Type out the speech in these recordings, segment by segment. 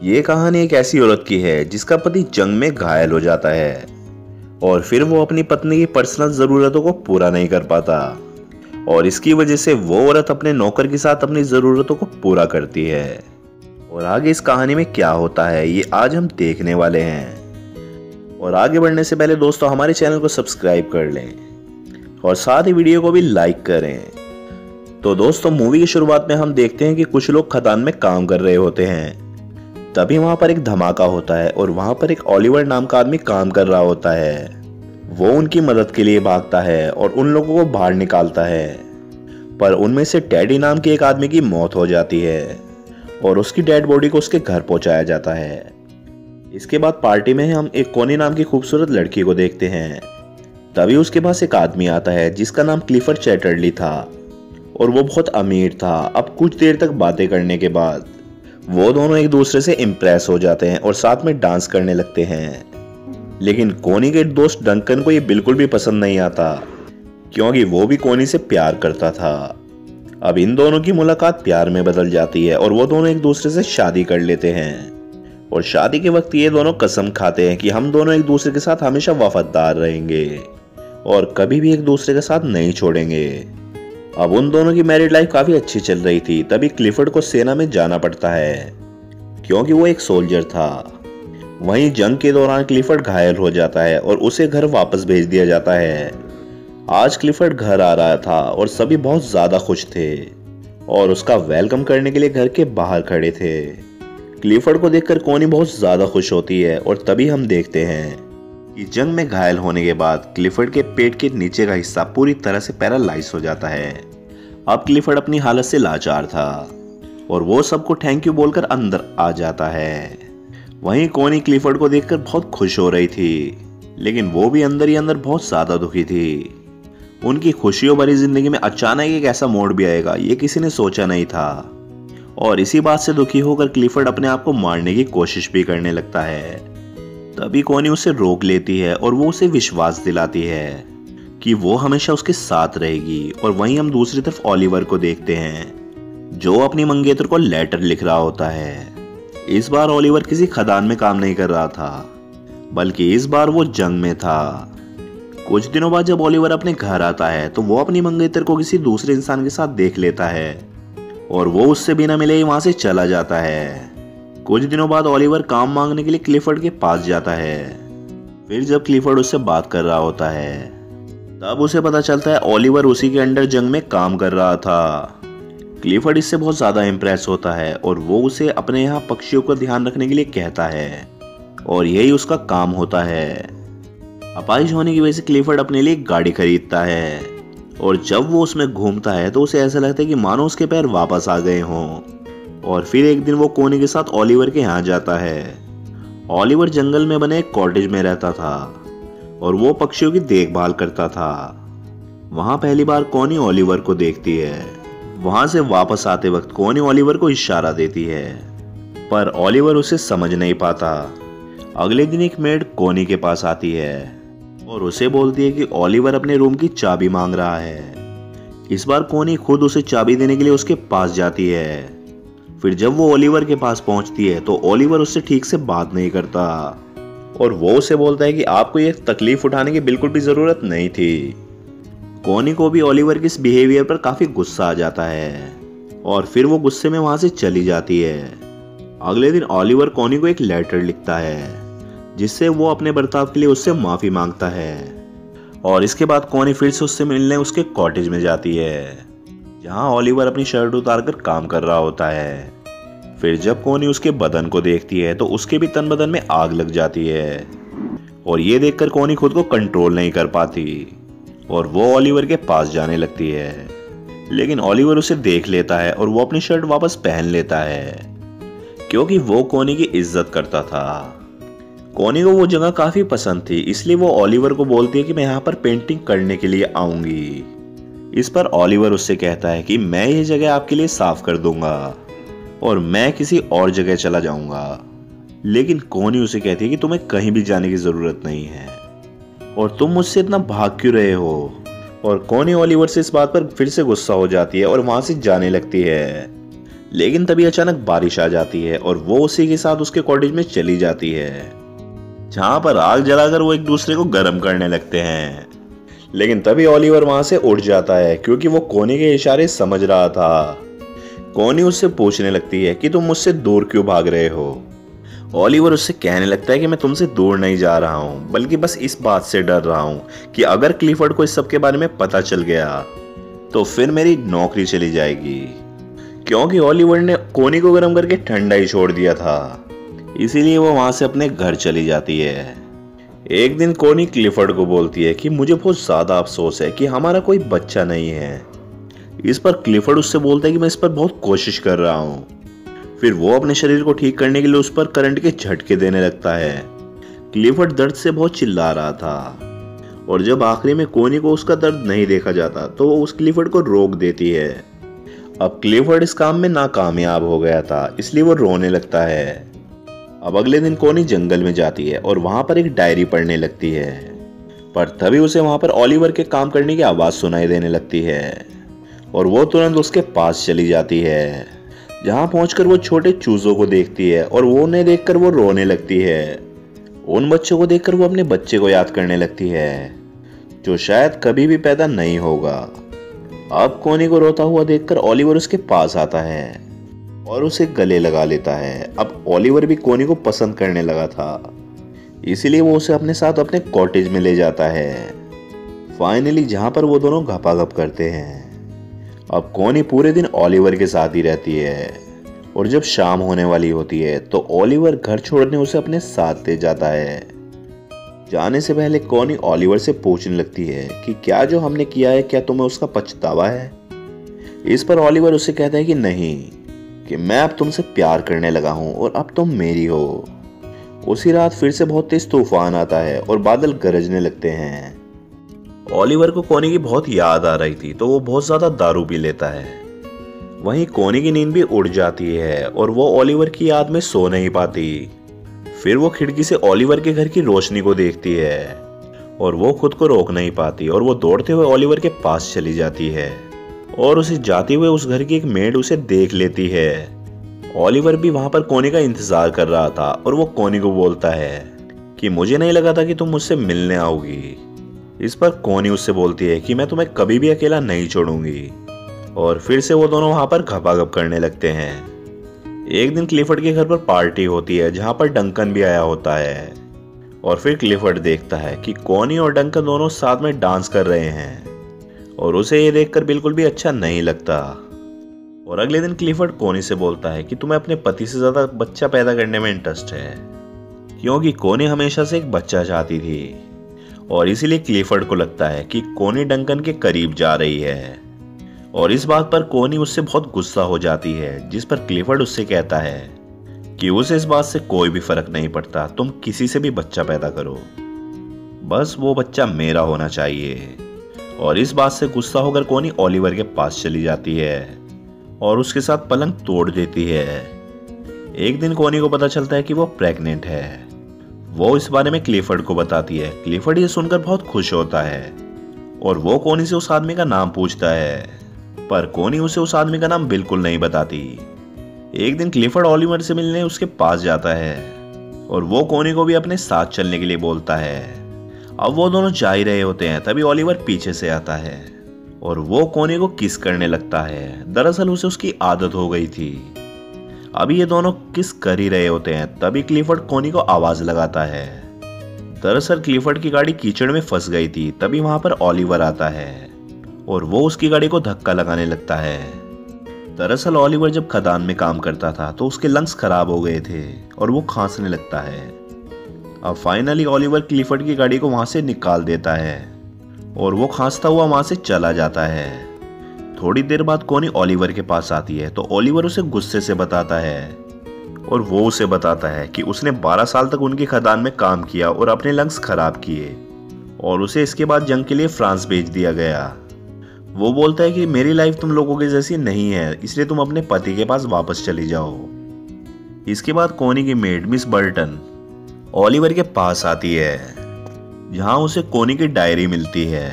ये कहानी एक ऐसी औरत की है जिसका पति जंग में घायल हो जाता है और फिर वो अपनी पत्नी की पर्सनल जरूरतों को पूरा नहीं कर पाता और इसकी वजह से वो औरत अपने नौकर के साथ अपनी जरूरतों को पूरा करती है। और आगे इस कहानी में क्या होता है ये आज हम देखने वाले हैं। और आगे बढ़ने से पहले दोस्तों हमारे चैनल को सब्सक्राइब कर लें और साथ ही वीडियो को भी लाइक करें। तो दोस्तों मूवी की शुरुआत में हम देखते हैं कि कुछ लोग खदान में काम कर रहे होते हैं। तभी वहां पर एक धमाका होता है और वहां पर एक ओलिवर नाम का आदमी काम कर रहा होता है। वो उनकी मदद के लिए भागता है और उन लोगों को बाहर निकालता है, पर उनमें से टेडी नाम के एक आदमी की मौत हो जाती है और उसकी डेड बॉडी को उसके घर पहुंचाया जाता है। इसके बाद पार्टी में हम एक कोनी नाम की खूबसूरत लड़की को देखते हैं। तभी उसके पास एक आदमी आता है जिसका नाम क्लिफर्ड चैटरली था और वो बहुत अमीर था। अब कुछ देर तक बातें करने के बाद वो दोनों एक दूसरे से इम्प्रेस हो जाते हैं और साथ में डांस करने लगते हैं। लेकिन कोनी के दोस्त डंकन को ये बिल्कुल भी पसंद नहीं आता क्योंकि वो भी कोनी से प्यार करता था। अब इन दोनों की मुलाकात प्यार में बदल जाती है और वो दोनों एक दूसरे से शादी कर लेते हैं। और शादी के वक्त ये दोनों कसम खाते हैं कि हम दोनों एक दूसरे के साथ हमेशा वफादार रहेंगे और कभी भी एक दूसरे के साथ नहीं छोड़ेंगे। अब उन दोनों की मैरिड लाइफ काफी अच्छी चल रही थी। तभी क्लिफर्ड को सेना में जाना पड़ता है क्योंकि वो एक सोल्जर था। वहीं जंग के दौरान क्लिफर्ड घायल हो जाता है और उसे घर वापस भेज दिया जाता है। आज क्लिफर्ड घर आ रहा था और सभी बहुत ज्यादा खुश थे और उसका वेलकम करने के लिए घर के बाहर खड़े थे। क्लिफर्ड को देखकर कोनी बहुत ज्यादा खुश होती है और तभी हम देखते हैं कि जंग में घायल होने के बाद क्लिफर्ड के पेट के नीचे का हिस्सा पूरी तरह से पैरालाइज हो जाता है। अब क्लिफर्ड अपनी हालत से लाचार था और वो सबको थैंक यू बोलकर अंदर आ जाता है। वहीं कोनी क्लिफर्ड को देखकर बहुत खुश हो रही थी, लेकिन वो भी अंदर ही अंदर बहुत ज्यादा दुखी थी। उनकी खुशियों भरी जिंदगी में अचानक एक ऐसा मोड़ भी आएगा ये किसी ने सोचा नहीं था। और इसी बात से दुखी होकर क्लिफर्ड अपने आप को मारने की कोशिश भी करने लगता है। तभी कोनी उसे रोक लेती है और वो उसे विश्वास दिलाती है कि वो हमेशा उसके साथ रहेगी। और वहीं हम दूसरी तरफ ओलिवर को देखते हैं जो अपनी मंगेतर को लेटर लिख रहा होता है। इस बार ओलिवर किसी खदान में काम नहीं कर रहा था, बल्कि इस बार वो जंग में था। कुछ दिनों बाद जब ओलिवर अपने घर आता है तो वो अपनी मंगेतर को किसी दूसरे इंसान के साथ देख लेता है और वो उससे बिना मिले ही वहां से चला जाता है। कुछ दिनों बाद ओलिवर काम मांगने के लिए क्लिफर्ड के पास जाता है। फिर जब क्लिफर्ड उससे बात कर रहा होता है तब उसे पता चलता है ओलिवर उसी के अंडर जंग में काम कर रहा था। क्लिफर्ड इससे बहुत ज्यादा इम्प्रेस होता है और वो उसे अपने यहाँ पक्षियों का ध्यान रखने के लिए कहता है और यही उसका काम होता है। अपाहिज होने की वजह से क्लिफर्ड अपने लिए एक गाड़ी खरीदता है और जब वो उसमें घूमता है तो उसे ऐसा लगता है कि मानो उसके पैर वापस आ गए हों। और फिर एक दिन वो कोनी के साथ ओलिवर के यहाँ जाता है। ओलिवर जंगल में बने एक कॉटेज में रहता था और वो पक्षियों की देखभाल करता था। वहां पहली बार कोनी ओलिवर को देखती है। वहां से वापस आते वक्त कोनी ओलिवर को इशारा देती है, पर ओलिवर उसे समझ नहीं पाता। अगले दिन एक मेड कोनी के पास आती है और उसे बोलती है कि ओलिवर अपने रूम की चाबी मांग रहा है। इस बार कोनी खुद उसे चाबी देने के लिए उसके पास जाती है। फिर जब वो ओलिवर के पास पहुंचती है तो ओलिवर उससे ठीक से बात नहीं करता और वो उसे बोलता है कि आपको ये तकलीफ उठाने की बिल्कुल भी जरूरत नहीं थी। कोनी को भी ओलिवर के इस बिहेवियर पर काफी गुस्सा आ जाता है और फिर वो गुस्से में वहां से चली जाती है। अगले दिन ओलिवर कोनी को एक लेटर लिखता है जिससे वो अपने बर्ताव के लिए उससे माफी मांगता है। और इसके बाद कोनी फिर से उससे मिलने उसके कॉटेज में जाती है जहां ओलिवर अपनी शर्ट उतारकर काम कर रहा होता है। फिर जब कोनी उसके बदन को देखती है तो उसके भी तन बदन में आग लग जाती है और ये देखकर कोनी खुद को कंट्रोल नहीं कर पाती और वो ओलिवर के पास जाने लगती है। लेकिन ओलिवर उसे देख लेता है और वो अपनी शर्ट वापस पहन लेता है क्योंकि वो कोनी की इज्जत करता था। कोनी को वो जगह काफी पसंद थी, इसलिए वो ओलिवर को बोलती है कि मैं यहाँ पर पेंटिंग करने के लिए आऊंगी। इस पर ओलिवर उससे कहता है कि मैं ये जगह आपके लिए साफ कर दूंगा और मैं किसी और जगह चला जाऊंगा। लेकिन कोनी उसे कहती है कि तुम्हें कहीं भी जाने की जरूरत नहीं है और तुम मुझसे इतना भाग क्यों रहे हो। और कोनी ओलिवर से इस बात पर फिर से गुस्सा हो जाती है और वहां से जाने लगती है। लेकिन तभी अचानक बारिश आ जाती है और वो उसी के साथ उसके कॉटेज में चली जाती है, जहां पर आग जलाकर वो एक दूसरे को गर्म करने लगते हैं। लेकिन तभी ओलिवर वहां से उठ जाता है क्योंकि वो कोनी के इशारे समझ रहा था। कोनी उससे पूछने लगती है कि तुम मुझसे दूर क्यों भाग रहे हो। ओलिवर उससे कहने लगता है कि मैं तुमसे दूर नहीं जा रहा हूँ, बल्कि बस इस बात से डर रहा हूँ कि अगर क्लिफर्ड को इस सब के बारे में पता चल गया तो फिर मेरी नौकरी चली जाएगी, क्योंकि ओलिवर ने कोनी को गर्म करके ठंडा ही छोड़ दिया था। इसीलिए वो वहां से अपने घर चली जाती है। एक दिन कोनी क्लिफर्ड को बोलती है कि मुझे बहुत ज्यादा अफसोस है कि हमारा कोई बच्चा नहीं है। इस पर क्लिफर्ड उससे बोलता है कि मैं इस पर बहुत कोशिश कर रहा हूँ। फिर वो अपने शरीर को ठीक करने के लिए उस पर करंट के झटके देने लगता है। क्लिफर्ड दर्द से बहुत चिल्ला रहा था और जब आखिरी में कोनी को उसका दर्द नहीं देखा जाता तो वो उस क्लिफर्ड को रोक देती है। अब क्लिफर्ड इस काम में नाकामयाब हो गया था, इसलिए वो रोने लगता है। अब अगले दिन कोनी जंगल में जाती है और वहां पर एक डायरी पढ़ने लगती है, पर तभी उसे वहां पर ओलिवर के काम करने की आवाज सुनाई देने लगती है और वो तुरंत उसके पास चली जाती है, जहां पहुंचकर वो छोटे चूजों को देखती है और वो उन्हें देखकर वो रोने लगती है। उन बच्चों को देखकर वो अपने बच्चे को याद करने लगती है, जो शायद कभी भी पैदा नहीं होगा। अब कोनी को रोता हुआ देखकर ओलिवर उसके पास आता है और उसे गले लगा लेता है। अब ओलिवर भी कोनी को पसंद करने लगा था, इसीलिए वो उसे अपने साथ अपने कॉटेज में ले जाता है, फाइनली जहां पर वो दोनों घपाघप करते हैं। अब कोनी पूरे दिन ओलिवर के साथ ही रहती है और जब शाम होने वाली होती है तो ओलिवर घर छोड़ने उसे अपने साथ ले जाता है। जाने से पहले कोनी ओलिवर से पूछने लगती है कि क्या जो हमने किया है क्या तुम्हें उसका पछतावा है। इस पर ओलिवर उसे कहता है कि नहीं, कि मैं अब तुमसे प्यार करने लगा हूं और अब तुम मेरी हो। उसी रात फिर से बहुत तेज तूफान आता है और बादल गरजने लगते हैं। ओलिवर को कोनी की बहुत याद आ रही थी तो वो बहुत ज्यादा दारू पी लेता है। वहीं कोनी की नींद भी उड़ जाती है और वो ओलिवर की याद में सो नहीं पाती। फिर वो खिड़की से ओलिवर के घर की रोशनी को देखती है और वो खुद को रोक नहीं पाती और वो दौड़ते हुए ओलिवर के पास चली जाती है और उसे जाते हुए उस घर की एक मेड उसे देख लेती है। ओलिवर भी वहां पर कोनी का इंतजार कर रहा था और वो कोनी को बोलता है कि मुझे नहीं लगा था कि तुम मुझसे मिलने आओगी। इस पर कोनी उससे बोलती है कि मैं तुम्हें कभी भी अकेला नहीं छोड़ूंगी और फिर से वो दोनों वहां पर घपाघप करने लगते हैं। एक दिन क्लिफर्ड के घर पर पार्टी होती है जहां पर डंकन भी आया होता है और फिर क्लिफर्ड देखता है कि कोनी और डंकन दोनों साथ में डांस कर रहे हैं और उसे ये देखकर बिल्कुल भी अच्छा नहीं लगता। और अगले दिन क्लिफर्ड कोनी से बोलता है कि तुम्हें अपने पति से ज्यादा बच्चा पैदा करने में इंटरेस्ट है, क्योंकि कोनी हमेशा से एक बच्चा चाहती थी और इसीलिए क्लिफर्ड को लगता है कि कोनी डंकन के करीब जा रही है। और इस बात पर कोनी उससे बहुत गुस्सा हो जाती है, जिस पर क्लिफर्ड उससे कहता है कि उसे इस बात से कोई भी फर्क नहीं पड़ता, तुम किसी से भी बच्चा पैदा करो, बस वो बच्चा मेरा होना चाहिए। और इस बात से गुस्सा होकर कोनी ओलिवर के पास चली जाती है और उसके साथ पलंग तोड़ देती है। एक दिन कोनी को पता चलता है कि वो प्रेग्नेंट है। वो इस बारे में क्लिफर्ड को बताती है। क्लिफर्ड ये सुनकर बहुत खुश होता है और वो कोनी से उस आदमी का नाम पूछता है, पर कोनी उसे उस आदमी का नाम बिल्कुल नहीं बताती। एक दिन क्लिफर्ड ओलिवर से मिलने उसके पास जाता है और वो कोनी को भी अपने साथ चलने के लिए बोलता है। अब वो दोनों जा ही रहे होते हैं, तभी ओलिवर पीछे से आता है और वो कोनी को किस करने लगता है। दरअसल उसे उसकी आदत हो गई थी। अभी ये दोनों किस कर ही रहे होते हैं, तभी क्लिफर्ड कोनी को आवाज लगाता है। दरअसल क्लिफर्ड की गाड़ी कीचड़ में फंस गई थी। तभी वहां पर ओलिवर आता है और वो उसकी गाड़ी को धक्का लगाने लगता है। दरअसल ओलिवर जब खदान में काम करता था तो उसके लंग्स खराब हो गए थे और वो खांसने लगता है। अब फाइनली ओलिवर क्लिफर्ड की गाड़ी को वहां से निकाल देता है और वो खांसता हुआ वहां से चला जाता है। थोड़ी देर बाद कोनी ओलिवर के पास आती है तो ओलिवर उसे गुस्से से बताता है और वो उसे बताता है कि उसने 12 साल तक उनकी खदान में काम किया और अपने लंग्स खराब किए और उसे इसके बाद जंग के लिए फ्रांस भेज दिया गया। वो बोलता है कि मेरी लाइफ तुम लोगों के जैसी नहीं है, इसलिए तुम अपने पति के पास वापस चली जाओ। इसके बाद कोनी की मेड मिस बर्टन ओलिवर के पास आती है, जहां उसे कोनी की डायरी मिलती है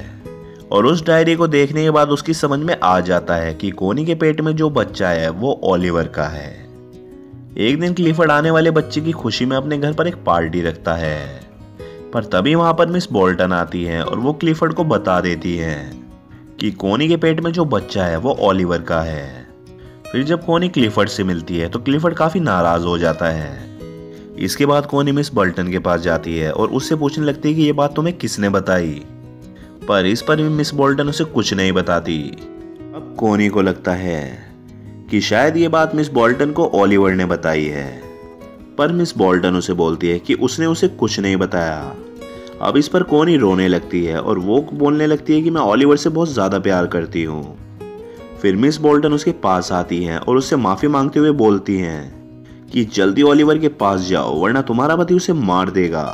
और उस डायरी को देखने के बाद उसकी समझ में आ जाता है कि कोनी के पेट में जो बच्चा है वो ओलिवर का है। एक दिन क्लिफर्ड आने वाले बच्चे की खुशी में अपने घर पर एक पार्टी रखता है, पर तभी वहां पर मिस बोल्टन आती है और वो क्लिफर्ड को बता देती है कि कोनी के पेट में जो बच्चा है वो ओलिवर का है। फिर जब कोनी क्लिफर्ड से मिलती है तो क्लिफर्ड काफी नाराज हो जाता है। इसके बाद कोनी मिस बोल्टन के पास जाती है और उससे पूछने लगती है कि ये बात तुम्हें किसने बताई, पर इस पर भी मिस बोल्टन उसे कुछ नहीं बताती। अब कोनी को लगता है कि शायद ये बात मिस बोल्टन को ओलिवर ने बताई है, पर मिस बोल्टन उसे बोलती है कि उसने उसे कुछ नहीं बताया। अब इस पर कोनी रोने लगती है और वो बोलने लगती है कि मैं ओलिवर से बहुत ज्यादा प्यार करती हूँ। फिर मिस बोल्टन उसके पास आती हैं और उससे माफी मांगते हुए बोलती हैं कि जल्दी ओलिवर के पास जाओ वरना तुम्हारा पति उसे मार देगा।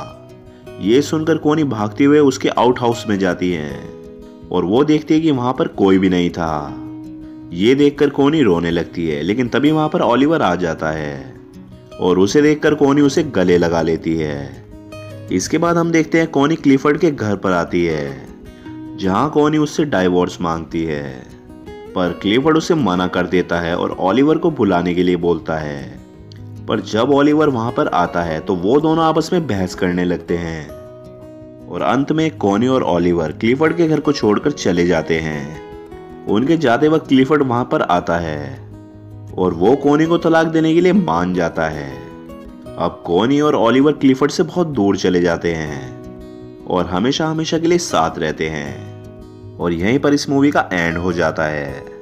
ये सुनकर कोनी भागते हुए उसके आउट हाउस में जाती है और वो देखती है कि वहां पर कोई भी नहीं था। ये देखकर कोनी रोने लगती है, लेकिन तभी वहां पर ओलिवर आ जाता है और उसे देखकर कोनी उसे गले लगा लेती है। इसके बाद हम देखते हैं कोनी क्लिफर्ड के घर पर आती है, जहां कोनी उससे डाइवोर्स मांगती है, पर क्लिफर्ड उसे मना कर देता है और ओलिवर को बुलाने के लिए बोलता है। पर जब ओलिवर वहां पर आता है तो वो दोनों आपस में बहस करने लगते हैं और अंत में कोनी और ओलिवर क्लिफर्ड के घर को छोड़कर चले जाते हैं। उनके जाते वक्त क्लिफर्ड वहां पर आता है और वो कोनी को तलाक देने के लिए मान जाता है। अब कोनी और ओलिवर क्लिफर्ड से बहुत दूर चले जाते हैं और हमेशा हमेशा के लिए साथ रहते हैं और यहीं पर इस मूवी का एंड हो जाता है।